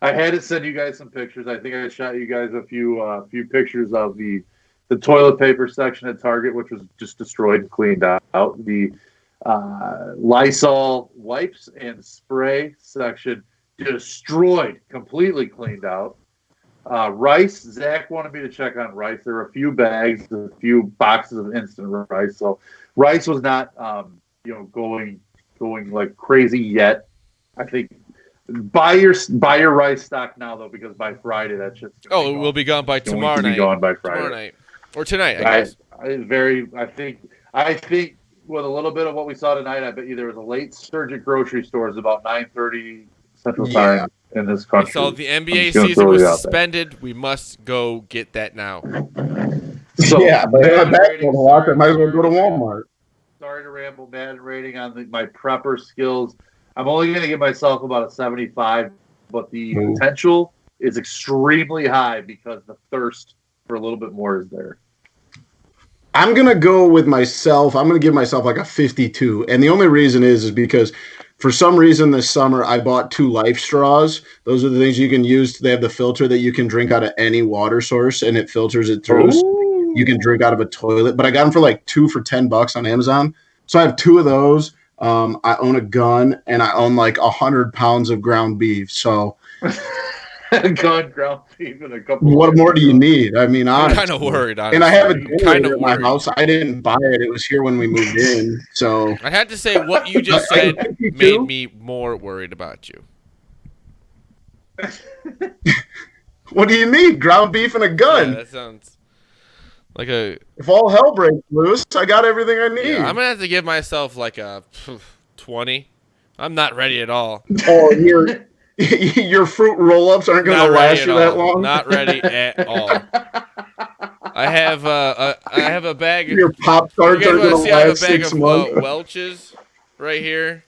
I had to send you guys some pictures. I think I shot you guys a few pictures of the toilet paper section at Target, which was just destroyed and cleaned out. The Lysol wipes and spray section destroyed, completely cleaned out. Rice, Zach wanted me to check on rice. There were a few bags, a few boxes of instant rice. So rice was not, going like crazy yet. I think buy your rice stock now though, because by Friday that shit's it will be gone by tomorrow night. Gone by Friday. Tomorrow night or tonight, I guess. I think with a little bit of what we saw tonight, I bet you there was a late surge at grocery stores about 9:30 Central Time in this country. So the NBA season was suspended. We must go get that now. So but I might as well go to Walmart. Sorry to ramble. Madden rating on my prepper skills. I'm only going to give myself about a 75, but the potential is extremely high because the thirst for a little bit more is there. I'm going to go with myself. I'm going to give myself like a 52. And the only reason is because for some reason this summer I bought 2 Life straws. Those are the things you can use. They have the filter that you can drink out of any water source and it filters it through. So you can drink out of a toilet. But I got them for like 2 for $10 on Amazon. So I have 2 of those. I own a gun and I own like 100 pounds of ground beef. So ground beef and a couple. What more do you need? I mean, I'm kind of worried. Honestly. And I have a generator at my house. I didn't buy it; it was here when we moved in. So I had to say what you just said made me more worried about you. What do you need? Ground beef and a gun. Yeah, that sounds. Like a If all hell breaks loose, I got everything I need. I'm gonna have to give myself like a 20. I'm not ready at all. Oh, your fruit roll-ups aren't going Not to ready last at you that all. long. Not ready at all. I have a bag. Your Pop If you Tarts guys aren't want to going see, to I have a last bag 6 of months. Welch's right here.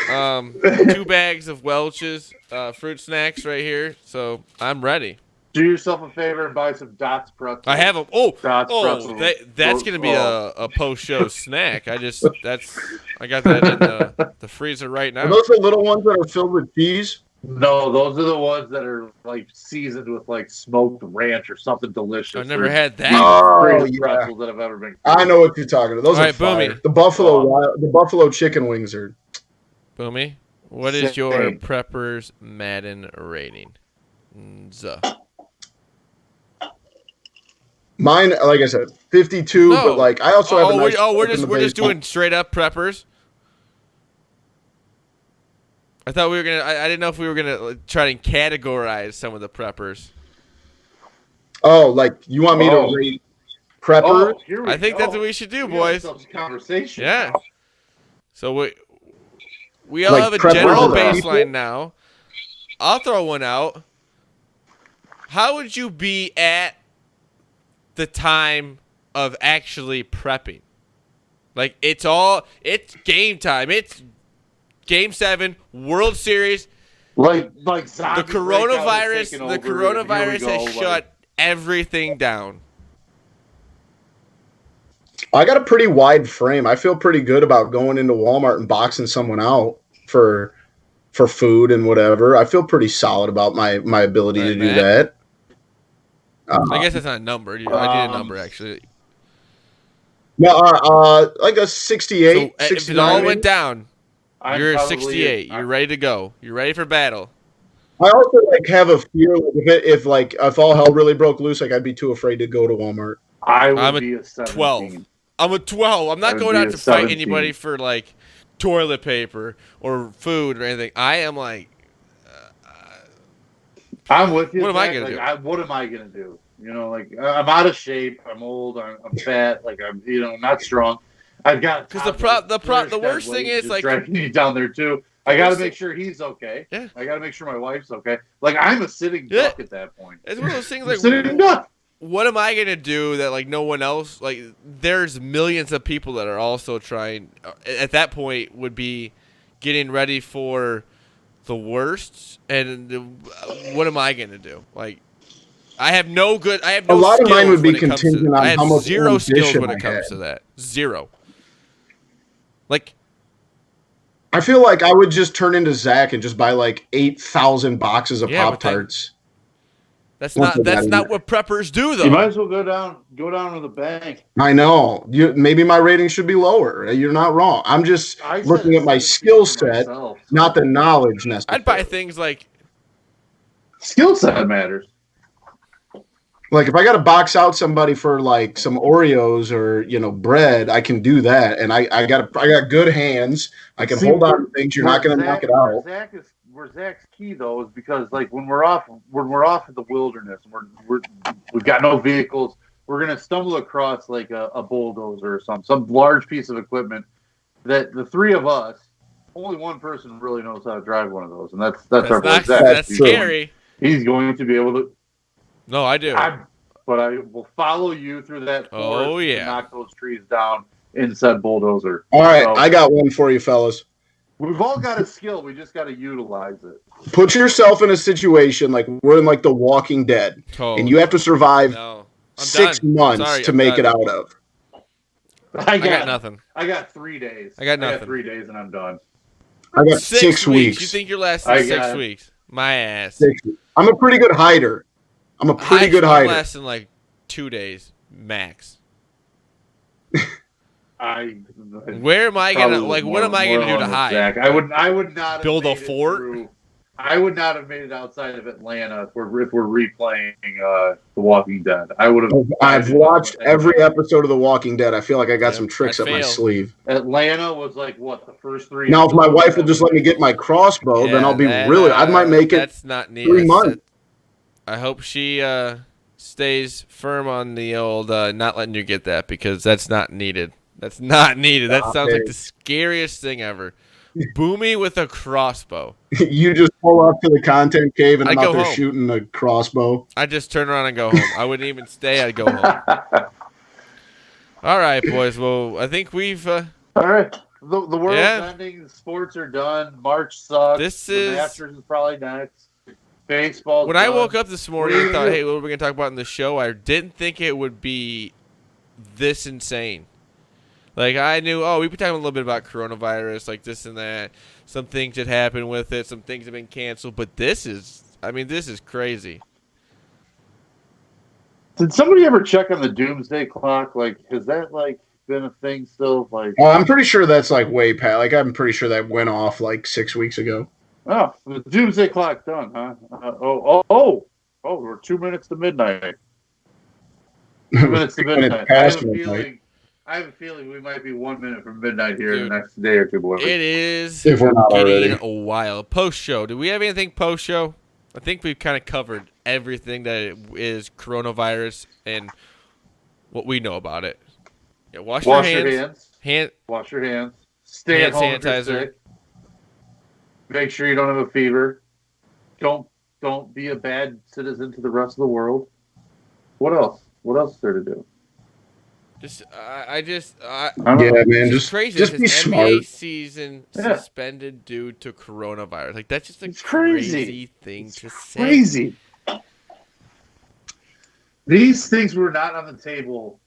2 bags of Welch's fruit snacks right here. So I'm ready. Do yourself a favor and buy some Dots pretzels. I have them. Dots pretzels. That's gonna be a post-show snack. I got that in the freezer right Are now. those the little ones that are filled with cheese? No, those are the ones that are like seasoned with like smoked ranch or something delicious. I've never had that. Oh, Greatest yeah. pretzels that have ever been. I know what you're talking about. Those All are right, fire. Boomy. The Buffalo chicken wings are. Boomy, what is your Preppers Madden rating? Mine, like I said, 52. No. But like I also have a nice. We're just doing straight up Preppers. I thought we were gonna. I didn't know if we were gonna try and categorize some of the Preppers. Oh, like you want me to rate Preppers? I think that's what we should do, boys. Conversation. Yeah. Now. So we all Like have a Preppers general are baseline people? now. I'll throw one out. How would you be at the time of actually prepping? Like it's game time. It's Game 7, World Series. Like The coronavirus has shut everything down. I got a pretty wide frame. I feel pretty good about going into Walmart and boxing someone out for food and whatever. I feel pretty solid about my ability to do that. I guess that's not a number. I did a number actually. No, like a 68. So if it all went down, you're 68. You're ready to go. You're ready for battle. I also have a fear if all hell really broke loose, I'd be too afraid to go to Walmart. I'm be a 17. 12. I'm a 12. I'm not going out to fight anybody for like toilet paper or food or anything. I am like, I'm with you. What am I gonna do? What am I gonna do? You know, like I'm out of shape. I'm old. I'm fat. Like I'm, not strong. I've got because the worst thing is like dragging me down there too. I got to make sure he's okay. Yeah. I got to make sure my wife's okay. Like I'm a sitting duck at that point. It's one of those things like sitting duck. What am I gonna do that like no one else? Like there's millions of people that are also trying. At that point, would be getting ready for the worst. And what am I gonna do? Like I have no a lot of mine would be contingent on how much zero skills when I it comes had. to that. Zero. Like I feel like I would just turn into Zach and just buy like 8,000 boxes of Pop-Tarts. That's not what preppers do though. You might as well go down to the bank. I know. Maybe my rating should be lower. You're not wrong. I'm just looking at my skill set, not the knowledge necessarily. I'd buy things like skill set matters. Like if I got to box out somebody for like some Oreos or bread, I can do that, and I got good hands. I can hold on to things. You're not going to knock it out. Where Zach's key though is because like when we're off in the wilderness, we've got no vehicles. We're gonna stumble across like a bulldozer or some large piece of equipment that the three of us, only one person really knows how to drive one of those, and that's our boy Zach. That's scary. He's going to be able to. No, I do. But I will follow you through that forest to knock those trees down in said bulldozer. All right, I got one for you, fellas. We've all got a skill. We just got to utilize it. Put yourself in a situation like we're in like The Walking Dead, and you have to survive 6 months to make it out of. I got nothing. I got 3 days. I got nothing. 3 days and I'm done. I got 6 weeks. You think you're lasting 6 weeks? My ass. I'm a pretty good hider. I'm lasting like 2 days max. Where am I gonna what am I gonna do to hide? Zach. I would not build a fort. I would not have made it outside of Atlanta if we're replaying The Walking Dead. I would have. I've watched every episode of The Walking Dead. I feel like I got some tricks up my sleeve. Atlanta was like what the first 3. Now, if my wife will just let me get my crossbow, then I'll be I might make it. That's not neat. 3 months. I hope she stays firm on the old not letting you get that because that's not needed. That's not needed. That sounds like the scariest thing ever. Boomy with a crossbow. You just pull up to the content cave and I'd I'm out go there home. shooting a crossbow. I'd just turn around and go home. I wouldn't even stay. I'd go home. All right, boys. Well, I think we've. All right. The world's ending. The sports are done. March sucks. The Masters is probably next. Baseball. When done. I woke up this morning and thought, hey, what are we going to talk about in the show? I didn't think it would be this insane. Like, I knew, we've been talking a little bit about coronavirus, like this and that. Some things that happened with it. Some things have been canceled. But this is crazy. Did somebody ever check on the doomsday clock? Like, has that, like, been a thing still? Like, I'm pretty sure that's, like, way past. Like, I'm pretty sure that went off, like, 6 weeks ago. Oh, the doomsday clock done, huh? We're 2 minutes to midnight. 2 minutes to midnight. I have a feeling we might be 1 minute from midnight here in the next day or two, boys. It is if we're not getting already. a while. Post-show. Do we have anything post-show? I think we've kind of covered everything that is coronavirus and what we know about it. Yeah, wash your hands. Wash your hands. Stay hand at home sanitizer. if you're sick. Make sure you don't have a fever. Don't be a bad citizen to the rest of the world. What else? What else is there to do? Man, just crazy. Just be smart. NBA season suspended due to coronavirus. Like that's just a crazy thing to say. Crazy. These things were not on the table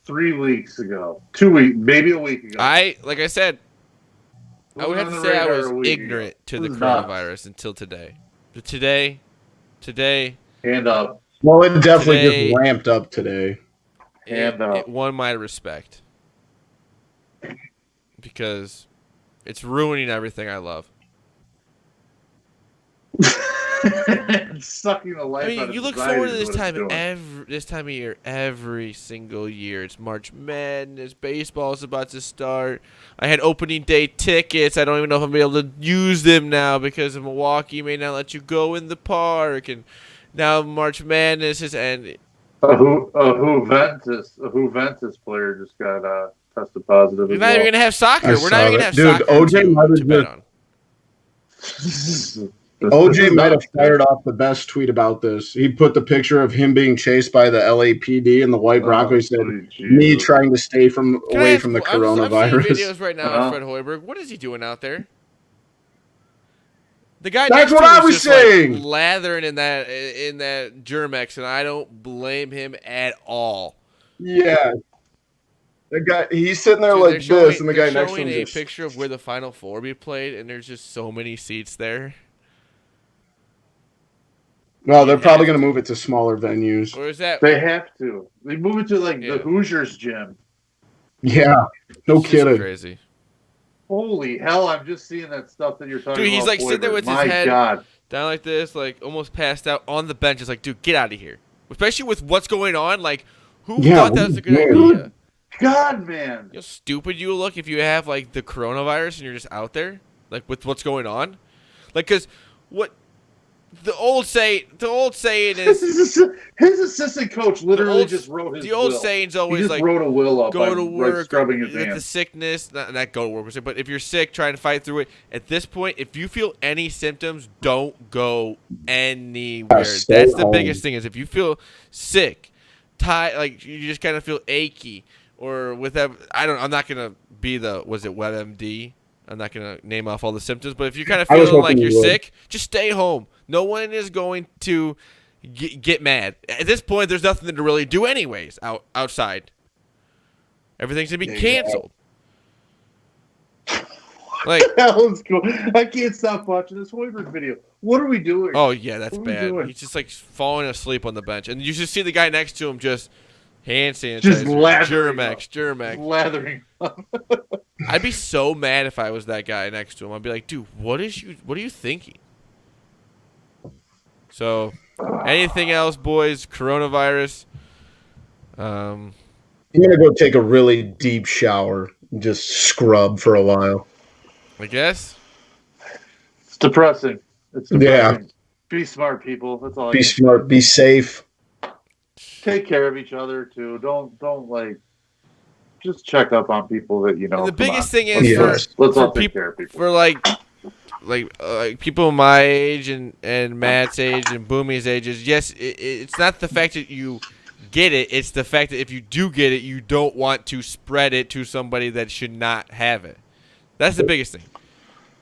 3 weeks ago, 2 weeks, maybe a week ago. Like I said, I would have to say I was ignorant to the coronavirus until today. But today, hand up. Well, it definitely just ramped up today. It won my respect because it's ruining everything I love. It's sucking the life out of you look forward to this time of year every single year. It's March Madness. Baseball's about to start. I had opening day tickets. I don't even know if I'm going to be able to use them now because of Milwaukee may not let you go in the park. And now March Madness is ending. A Juventus player just got tested positive. We're not even going to have soccer. We're not even going to have soccer. OJ might have fired off the best tweet about this. He put the picture of him being chased by the LAPD and the white Bronco. He said, me trying to stay away from the coronavirus. I'm seeing videos right now of Fred Hoiberg. What is he doing out there? The guy That's next what to I him was saying. Like, lathering in that Germex, and I don't blame him at all. Yeah. The guy, he's sitting there like this, and the guy next to him is a picture of where the Final Four be played, and there's just so many seats there. Well, they're probably going to move it to smaller venues. Or is that? They have to. They move it to the Hoosiers gym. Yeah, no kidding. Crazy. Holy hell! I'm just seeing that stuff that you're talking about. Dude, he's like sitting there with his head down like this, like almost passed out on the bench. It's like, dude, get out of here. Especially with what's going on. Like, who thought that was a good idea? God, man. You know how stupid you look if you have like the coronavirus and you're just out there, like with what's going on. Like, cause what the old saying is his assistant coach literally just wrote his. The old will. saying's always he just like, wrote a will up. Go to work, scrubbing his with hands. the sickness, not go to work, but if you're sick, try and fight through it. At this point, if you feel any symptoms, don't go anywhere. That's the biggest thing. Is if you feel sick, tired, like you just kind of feel achy, or I'm not gonna be was it WebMD? I'm not gonna name off all the symptoms, but if you're kind of feeling like you're sick, just stay home. No one is going to get mad. At this point, there's nothing to really do anyways outside. Everything's going to be canceled. Like, that was cool. I can't stop watching this Hoiberg video. What are we doing? Oh, yeah, that's bad. He's just, like, falling asleep on the bench. And you just see the guy next to him just hand sanitizer. Just lathering Germex. Lathering up. I'd be so mad if I was that guy next to him. I'd be like, dude, what are you thinking? So, anything else, boys? Coronavirus. I'm going to go take a really deep shower and just scrub for a while. I guess. It's depressing. Yeah. Be smart, people. That's all. Be smart. Be safe. take care of each other too. Don't like just check up on people that you And know. the Come biggest on, thing is Yes. let's for all take people care of people. for like people my age and Matt's age and Boomy's age is yes, it's not the fact that you get it, it's the fact that if you do get it, you don't want to spread it to somebody that should not have it. That's the biggest thing.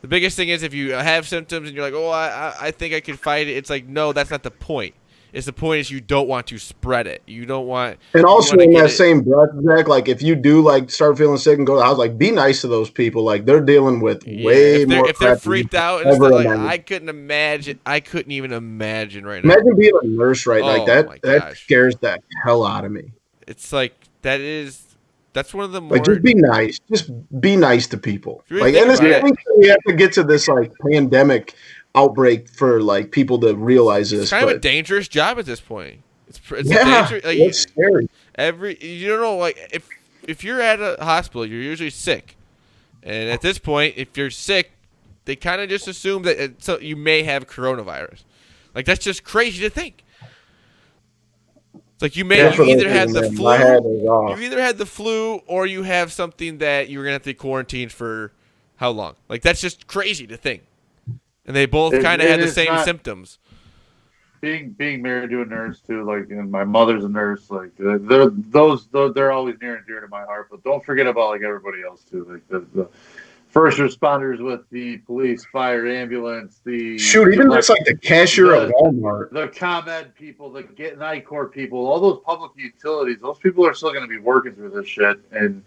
The biggest thing is if you have symptoms and you're like, oh, I think I could fight it. It's like, no, that's not the point. It's the point is you don't want to spread it. You don't want. And You also want to in get that it. same breath, Zach, like if you do like start feeling sick and go to the house, like be nice to those people. Like they're dealing with Yeah, way more if they're crap than you freaked out and ever stuff, like imagined. I couldn't imagine. I couldn't even imagine right now. Imagine being a nurse, right? Like Oh my that gosh, scares the hell out of me. it's like that's one of the Like more. just be nice. Just be nice to people. If you really Like think and it's, about I Yeah, it, think we have to get to this like pandemic outbreak for like people to realize it's this. kind of a But dangerous job at this point. It's a yeah, danger. it's Like scary. you don't know like if you're at a hospital, you're usually sick, and at this point, if you're sick, they kind of just assume that so you may have coronavirus. Like that's just crazy to think. It's like you That's what I'm either had thinking, the man. My head flu, is off. you either had the flu or you have something that you were gonna have to quarantine for how long? Like that's just crazy to think. And they both kind of had the it's same not symptoms. being married to a nurse too. Like, and my mother's a nurse. Like, they're always near and dear to my heart. But don't forget about like everybody else too. Like the first responders with the police, fire, ambulance, Shoot, even just like the cashier at Walmart. the ComEd people, the Get NICOR people, all those public utilities, those people are still going to be working through this shit and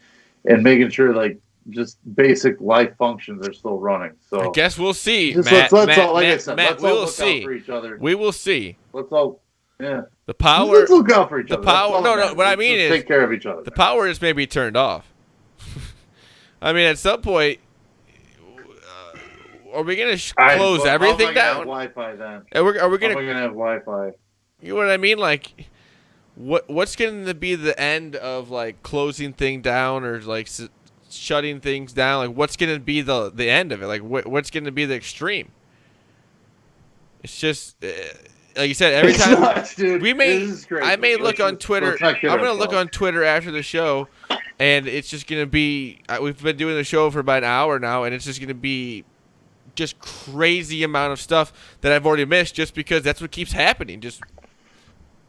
making sure like just basic life functions are still running. So I guess we'll see, just Matt. let's Matt, all like Matt, I said, Matt, let's we all will look see. out for each other. We will see. Let's all yeah. The Just power. let's look out for each The other. That's power. all No, that no. matters. What I Let's mean just is take care of each other. the man. power is maybe turned off. I mean, at some point, are we gonna close everything down? Wi-Fi then. Are we How am I gonna? gonna have Wi-Fi? You know what I mean? Like, what's going to be the end of like closing thing down or like shutting things down? Like, what's going to be the end of it? Like, what's going to be the extreme? It's just like you said. Every It's time nuts, dude. we may, This is crazy. I may look on Twitter. let's not kid I'm going to look ourselves. on Twitter after the show, and it's just going to be. We've been doing the show for about an hour now, and it's just going to be just crazy amount of stuff that I've already missed just because that's what keeps happening. Just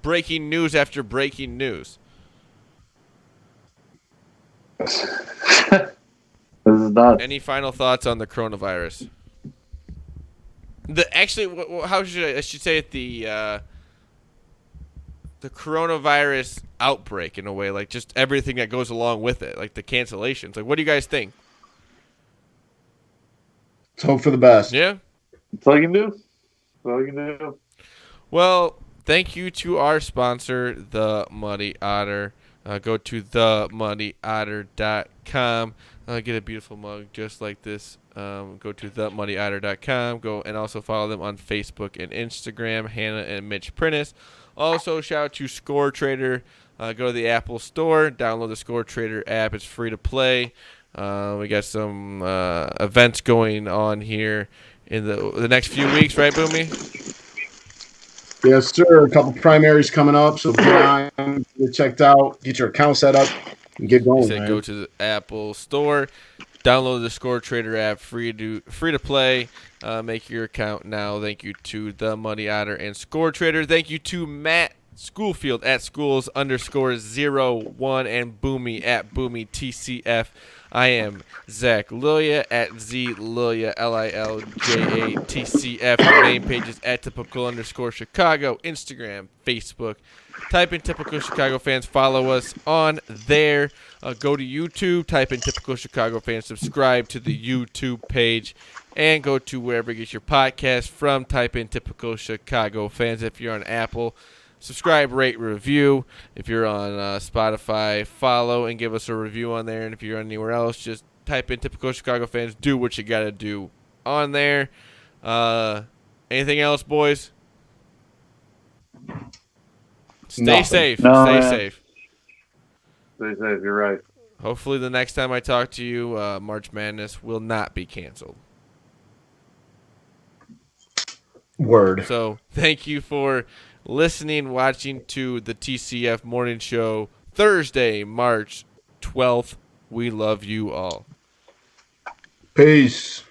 breaking news after breaking news. This is nuts. Any final thoughts on the coronavirus? How should I should say it? The coronavirus outbreak in a way, like just everything that goes along with it, like the cancellations. Like, what do you guys think? Let's hope for the best. Yeah. That's all you can do. That's all you can do. Well, thank you to our sponsor, The Muddy Otter. Go to themuddyotter.com. Get a beautiful mug just like this. Go to themuddyotter.com. Go and also follow them on Facebook and Instagram, Hannah and Mitch Prentice. Also, shout out to Score Trader. Go to the Apple Store. Download the Score Trader app. It's free to play. We got some events going on here in the next few weeks, right, Boomy? Yes, sir. A couple primaries coming up, so get on, get checked out, get your account set up, and get He going. said Man. go to the Apple Store, download the Score Trader app, free to play. Make your account now. Thank you to the Muddy Otter and Score Trader. Thank you to Matt Schoolfield at schools_01 and Boomy at Boomy TCF. I am Zach Lilia at ZLilia LILJATCF. The main page is at typical_Chicago, Instagram, Facebook. Type in Typical Chicago Fans. Follow us on there. Go to YouTube. Type in Typical Chicago Fans. Subscribe to the YouTube page. And go to wherever you get your podcast from. Type in Typical Chicago Fans. If you're on Apple, subscribe, rate, review. If you're on Spotify, follow and give us a review on there. And if you're anywhere else, just type in Typical Chicago Fans. Do what you got to do on there. Anything else, boys? Stay Nothing. safe. No, Stay man. safe. Stay safe. You're right. Hopefully the next time I talk to you, March Madness will not be canceled. Word. So thank you for listening, watching to the TCF Morning Show Thursday, March 12th. We love you all. Peace.